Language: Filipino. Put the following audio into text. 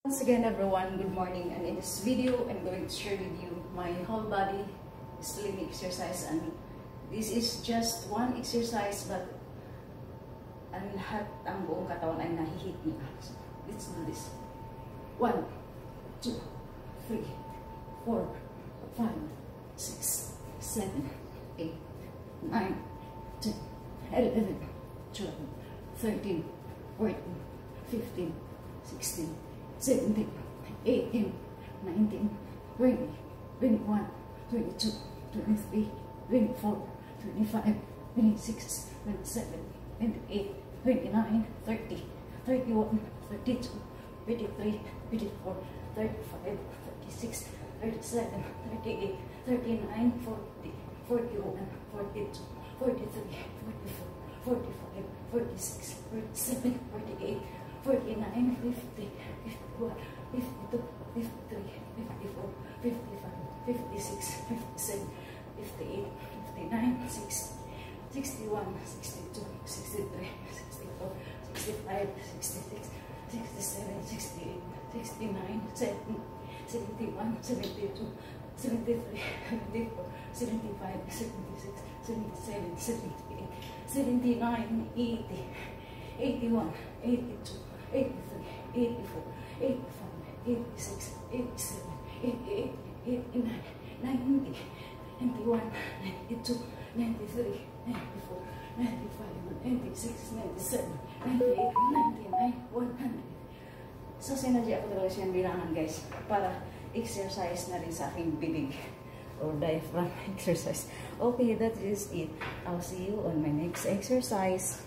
Once again everyone, good morning, and in this video I'm going to share with you my whole body slimming exercise, and this is just one exercise but ang lahat, ang buong katawan ay nahihit niya. So, let's do this. 1, 2, 3, 4, 5, 6, 7, 8, 9, 10, 11, 12, 13, 14, 15, 16, 17, 18, 19, 20, 21, 22, 23, 24, 25, 26, 27, 28, 29, 30, 31, 32, 33, 34, 35, 36, 37, 38, 39, 40, 41, 42, 43, 44, 45, 46, 47, 48, 49, 50, 51, 52, 53, 54, 55, 56, 57, 58, 59, 60, 61, 62, 63, 64, 65, 66, 67, 68, 69, 70, 71, 72, 73, 74, 75, 76, 77, 78, 79, 80, 81, 82, 83, 84, 85, 86, 87, 88, 89, 90, 91, 92, 93, 94, 95, 96, 97, 98, 99, 100. So, sinadya ako talaga siyang bilangan, guys, para exercise na rin sa aking bibig or diaphragm exercise. Okay, that is it. I'll see you on my next exercise.